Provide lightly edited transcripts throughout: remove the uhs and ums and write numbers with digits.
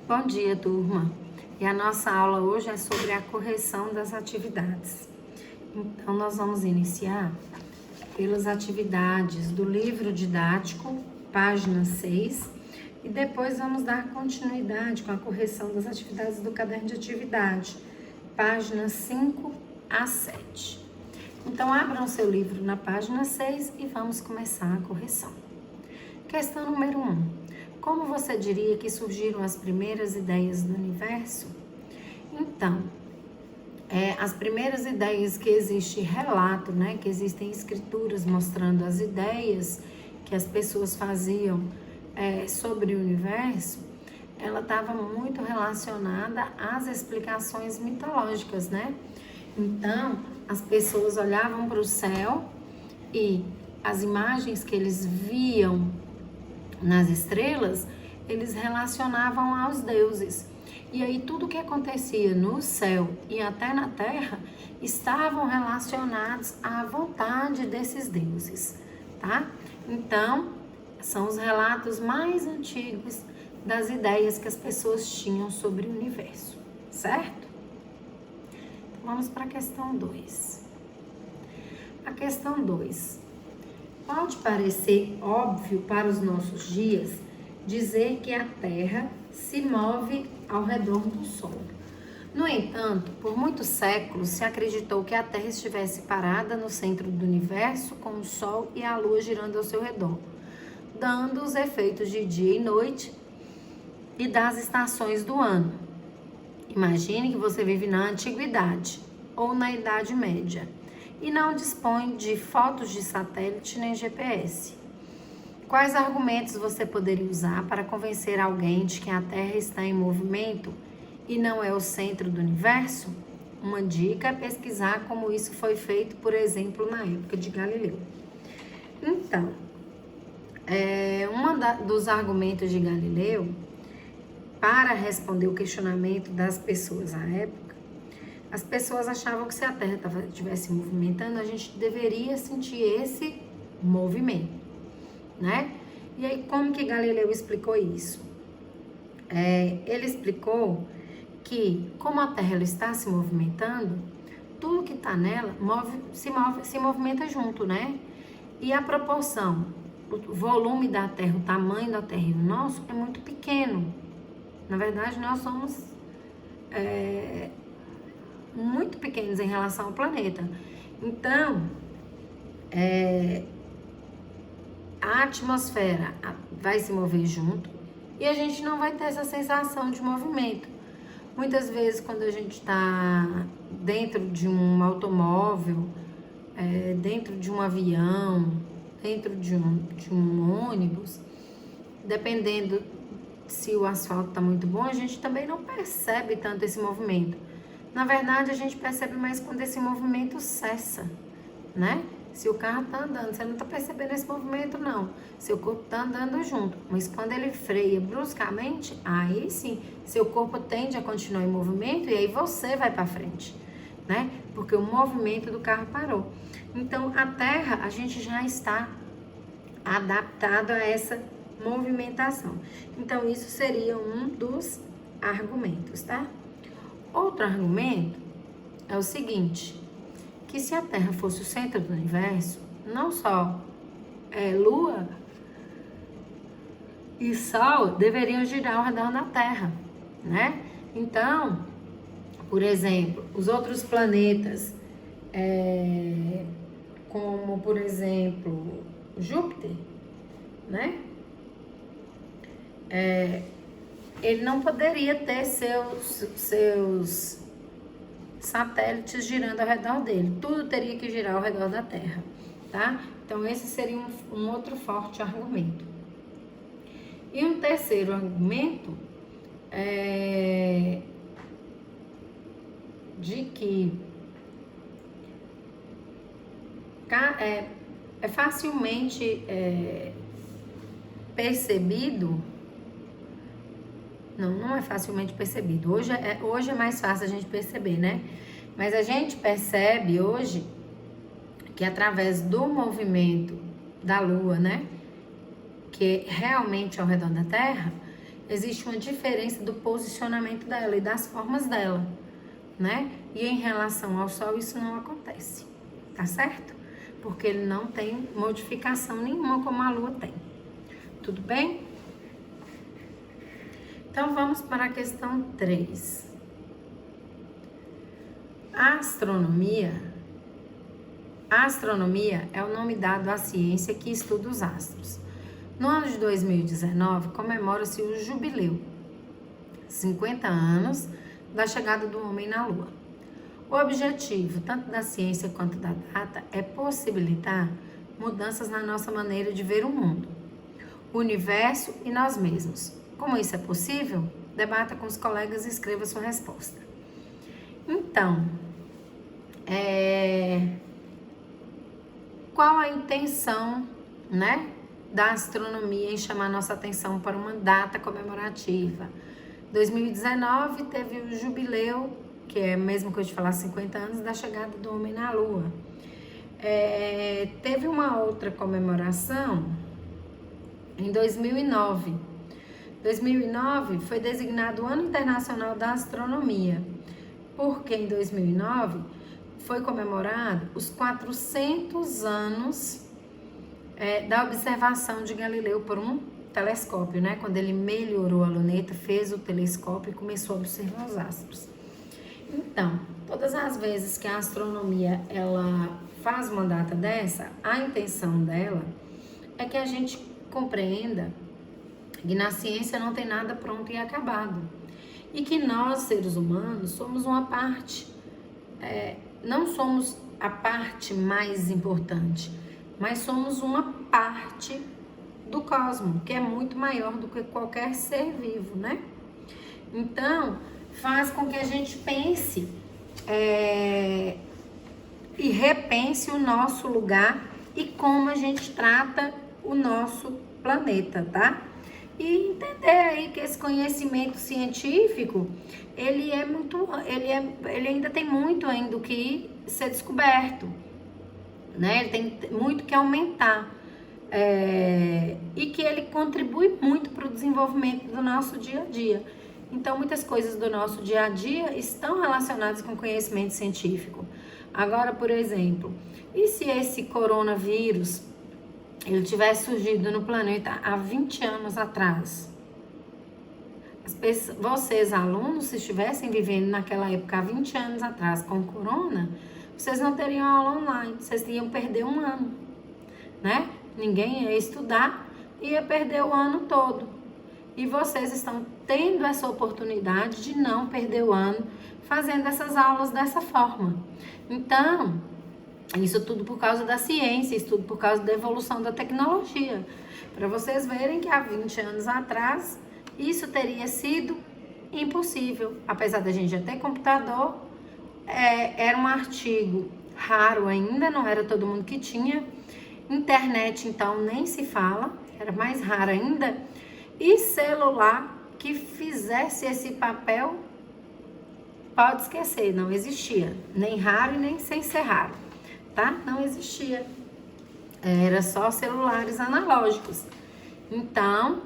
Bom dia, turma. E a nossa aula hoje é sobre a correção das atividades. Então, nós vamos iniciar pelas atividades do livro didático, página 6, e depois vamos dar continuidade com a correção das atividades do caderno de atividade, páginas 5 a 7. Então, abram seu livro na página 6 e vamos começar a correção. Questão número 1. Como você diria que surgiram as primeiras ideias do universo? Então, as primeiras ideias que existe relato, né, que existem escrituras mostrando as ideias que as pessoas faziam sobre o universo, ela estava muito relacionada às explicações mitológicas, né? Então, as pessoas olhavam para o céu e as imagens que eles viam nas estrelas, eles relacionavam aos deuses. E aí tudo que acontecia no céu e até na terra estavam relacionados à vontade desses deuses, tá? Então, são os relatos mais antigos das ideias que as pessoas tinham sobre o universo, certo? Então, vamos para a questão 2. A questão 2. Pode parecer óbvio para os nossos dias dizer que a Terra se move ao redor do Sol. No entanto, por muitos séculos se acreditou que a Terra estivesse parada no centro do universo, com o Sol e a Lua girando ao seu redor, dando os efeitos de dia e noite e das estações do ano. Imagine que você vive na Antiguidade ou na Idade Média e não dispõe de fotos de satélite nem GPS. Quais argumentos você poderia usar para convencer alguém de que a Terra está em movimento e não é o centro do universo? Uma dica é pesquisar como isso foi feito, por exemplo, na época de Galileu. Então, dos argumentos de Galileu, para responder o questionamento das pessoas à época, as pessoas achavam que se a Terra estivesse movimentando, a gente deveria sentir esse movimento, né? E aí, como que Galileu explicou isso? Ele explicou que, como a Terra ela está se movimentando, tudo que está nela se movimenta junto, né? E a proporção, o volume da Terra, o tamanho da Terra e o nosso é muito pequeno. Na verdade, nós somos muito pequenos em relação ao planeta. Então, a atmosfera vai se mover junto e a gente não vai ter essa sensação de movimento. Muitas vezes, quando a gente está dentro de um automóvel, dentro de um avião, dentro de um ônibus, dependendo se o asfalto está muito bom, a gente também não percebe tanto esse movimento. Na verdade, a gente percebe mais quando esse movimento cessa, né? Se o carro está andando, você não está percebendo esse movimento, não. Seu corpo está andando junto. Mas quando ele freia bruscamente, aí sim, seu corpo tende a continuar em movimento e aí você vai para frente, né? Porque o movimento do carro parou. Então, a Terra, a gente já está adaptado a essa movimentação. Então, isso seria um dos argumentos, tá? Outro argumento é o seguinte, que se a Terra fosse o centro do universo, não só Lua e Sol deveriam girar ao redor da Terra, né? Então, por exemplo, os outros planetas, como por exemplo Júpiter, né? Ele não poderia ter seus satélites girando ao redor dele. Tudo teria que girar ao redor da Terra, tá? Então, esse seria um outro forte argumento. E um terceiro argumento é de que é facilmente percebido. Não é facilmente percebido. Hoje é mais fácil a gente perceber, né? Mas a gente percebe hoje que através do movimento da Lua, né? Que realmente ao redor da Terra, existe uma diferença do posicionamento dela e das formas dela, né? E em relação ao Sol, isso não acontece, tá certo? Porque ele não tem modificação nenhuma como a Lua tem. Tudo bem? Então, vamos para a questão 3. A astronomia é o nome dado à ciência que estuda os astros. No ano de 2019, comemora-se o jubileu, 50 anos da chegada do homem na Lua. O objetivo, tanto da ciência quanto da data, é possibilitar mudanças na nossa maneira de ver o mundo, o universo e nós mesmos. Como isso é possível? Debata com os colegas e escreva sua resposta. Então, qual a intenção, né, da astronomia em chamar nossa atenção para uma data comemorativa? 2019 teve o jubileu, que é a mesma coisa de falar 50 anos da chegada do homem na Lua. Teve uma outra comemoração em 2009. 2009 foi designado o Ano Internacional da Astronomia, porque em 2009 foi comemorado os 400 anos da observação de Galileu por um telescópio, né? Quando ele melhorou a luneta, fez o telescópio e começou a observar os astros. Então, todas as vezes que a astronomia ela faz uma data dessa, a intenção dela é que a gente compreenda que na ciência não tem nada pronto e acabado. E que nós, seres humanos, somos uma parte, não somos a parte mais importante, mas somos uma parte do cosmos, que é muito maior do que qualquer ser vivo, né? Então, faz com que a gente pense e repense o nosso lugar e como a gente trata o nosso planeta, tá? E entender aí que esse conhecimento científico, ele ainda tem muito ainda o que ser descoberto, né? Ele tem muito que aumentar. E que ele contribui muito para o desenvolvimento do nosso dia a dia. Então, muitas coisas do nosso dia a dia estão relacionadas com conhecimento científico. Agora, por exemplo, e se esse coronavírus ele tivesse surgido no planeta há 20 anos atrás? Vocês, alunos, se estivessem vivendo naquela época há 20 anos atrás com o corona, vocês não teriam aula online, vocês iam perder um ano, né? Ninguém ia estudar, ia perder o ano todo. E vocês estão tendo essa oportunidade de não perder o ano fazendo essas aulas dessa forma. Então, isso tudo por causa da ciência, isso tudo por causa da evolução da tecnologia. Para vocês verem que há 20 anos atrás, isso teria sido impossível. Apesar da gente já ter computador, era um artigo raro ainda, não era todo mundo que tinha. Internet, então, nem se fala, era mais raro ainda. E celular que fizesse esse papel, pode esquecer, não existia. Nem raro e nem sem ser raro, tá? Não existia. Era só celulares analógicos. Então,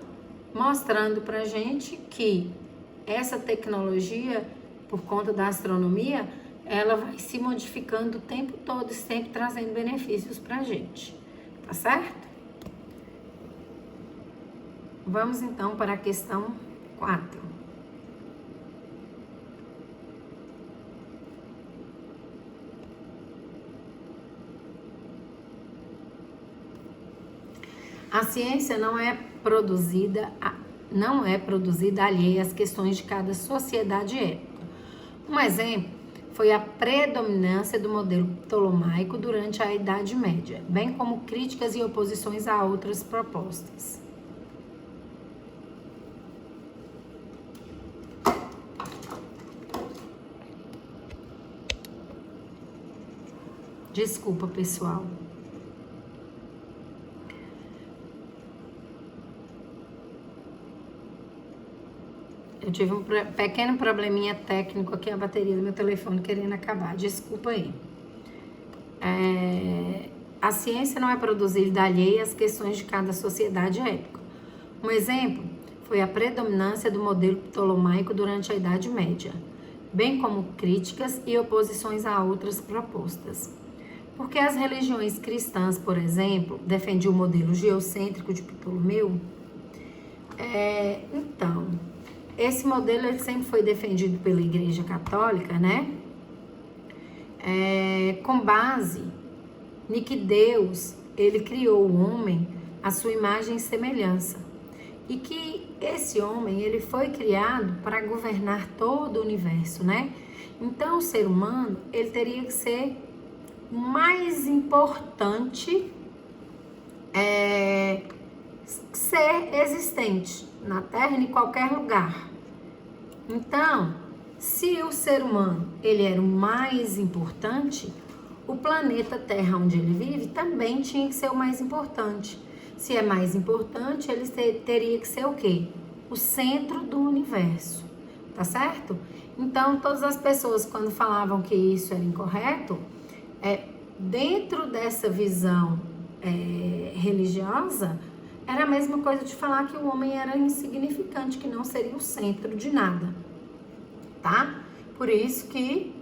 mostrando pra gente que essa tecnologia, por conta da astronomia, ela vai se modificando o tempo todo, sempre trazendo benefícios pra gente. Tá certo? Vamos então para a questão 4. A ciência não é produzida alheia às questões de cada sociedade e época. Um exemplo foi a predominância do modelo ptolomaico durante a Idade Média, bem como críticas e oposições a outras propostas. Desculpa, pessoal. Eu tive um pequeno probleminha técnico aqui, a bateria do meu telefone querendo acabar. Desculpa aí. A ciência não é produzida alheia às questões de cada sociedade e época. Um exemplo foi a predominância do modelo ptolomaico durante a Idade Média, bem como críticas e oposições a outras propostas. Porque as religiões cristãs, por exemplo, defendiam o modelo geocêntrico de Ptolomeu? Então, esse modelo ele sempre foi defendido pela Igreja Católica, né? Com base em que Deus, ele criou o homem à sua imagem e semelhança. E que esse homem, ele foi criado para governar todo o universo, né? Então, o ser humano, ele teria que ser mais importante ser existente na Terra em qualquer lugar. Então, se o ser humano ele era o mais importante, o planeta Terra onde ele vive também tinha que ser o mais importante. Se é mais importante, ele teria que ser o quê? O centro do universo, tá certo? Então, todas as pessoas quando falavam que isso era incorreto, dentro dessa visão religiosa, era a mesma coisa de falar que o homem era insignificante, que não seria o centro de nada, tá? Por isso que,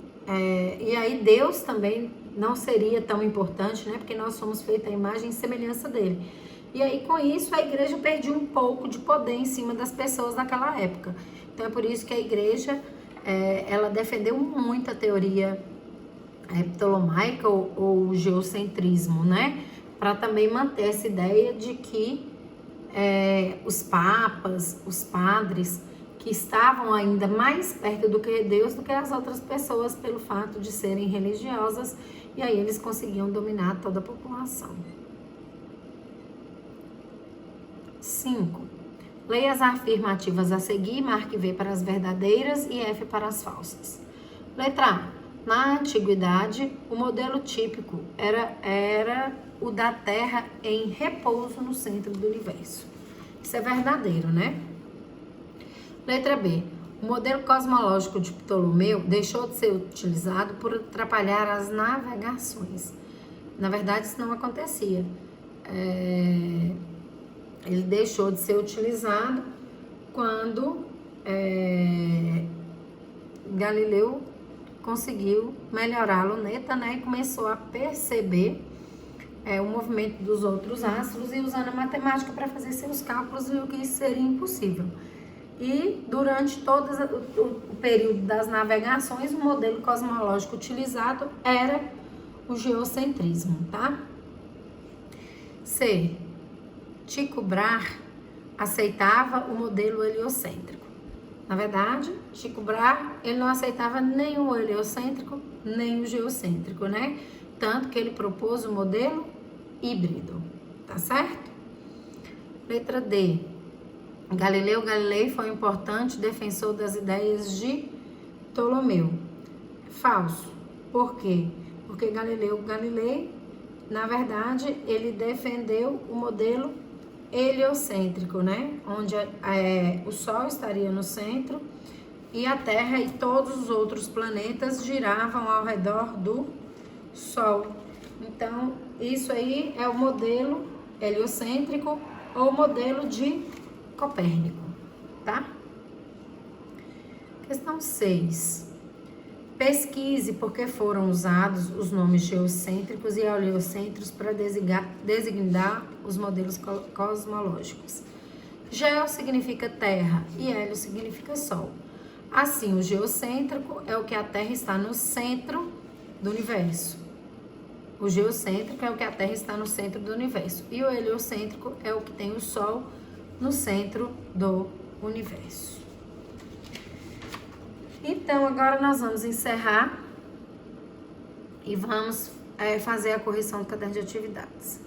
e aí Deus também não seria tão importante, né? Porque nós somos feitos à imagem e semelhança dele. E aí, com isso, a igreja perdia um pouco de poder em cima das pessoas naquela época. Então, é por isso que a igreja, ela defendeu muito a teoria ptolomaica ou geocentrismo, né? Para também manter essa ideia de que os papas, os padres, que estavam ainda mais perto do que Deus do que as outras pessoas pelo fato de serem religiosas, e aí eles conseguiam dominar toda a população. 5. Leia as afirmativas a seguir, marque V para as verdadeiras e F para as falsas. Letra A. Na antiguidade, o modelo típico era o da Terra em repouso no centro do universo. Isso é verdadeiro, né? Letra B. O modelo cosmológico de Ptolomeu deixou de ser utilizado por atrapalhar as navegações. Na verdade, isso não acontecia. Ele deixou de ser utilizado quando Galileu conseguiu melhorar a luneta, né? E começou a perceber o movimento dos outros astros e usando a matemática para fazer seus cálculos, viu que isso seria impossível. E durante todo o período das navegações, o modelo cosmológico utilizado era o geocentrismo, tá? C. Tycho Brahe aceitava o modelo heliocêntrico. Na verdade, Tycho Brahe, ele não aceitava nem o heliocêntrico, nem o geocêntrico, né? Tanto que ele propôs o modelo híbrido, tá certo? Letra D. Galileu Galilei foi um importante defensor das ideias de Ptolomeu. Falso. Por quê? Porque Galileu Galilei, na verdade, ele defendeu o modelo heliocêntrico, né? Onde o Sol estaria no centro e a Terra e todos os outros planetas giravam ao redor do Sol. Então, isso aí é o modelo heliocêntrico ou modelo de Copérnico, tá? Questão 6. Pesquise por que foram usados os nomes geocêntricos e heliocêntricos para designar os modelos cosmológicos. Geo significa terra e hélio significa sol. Assim, o geocêntrico é o que a Terra está no centro do universo. O geocêntrico é o que a Terra está no centro do universo. E o heliocêntrico é o que tem o Sol no centro do universo. Então, agora nós vamos encerrar e vamos fazer a correção do caderno de atividades.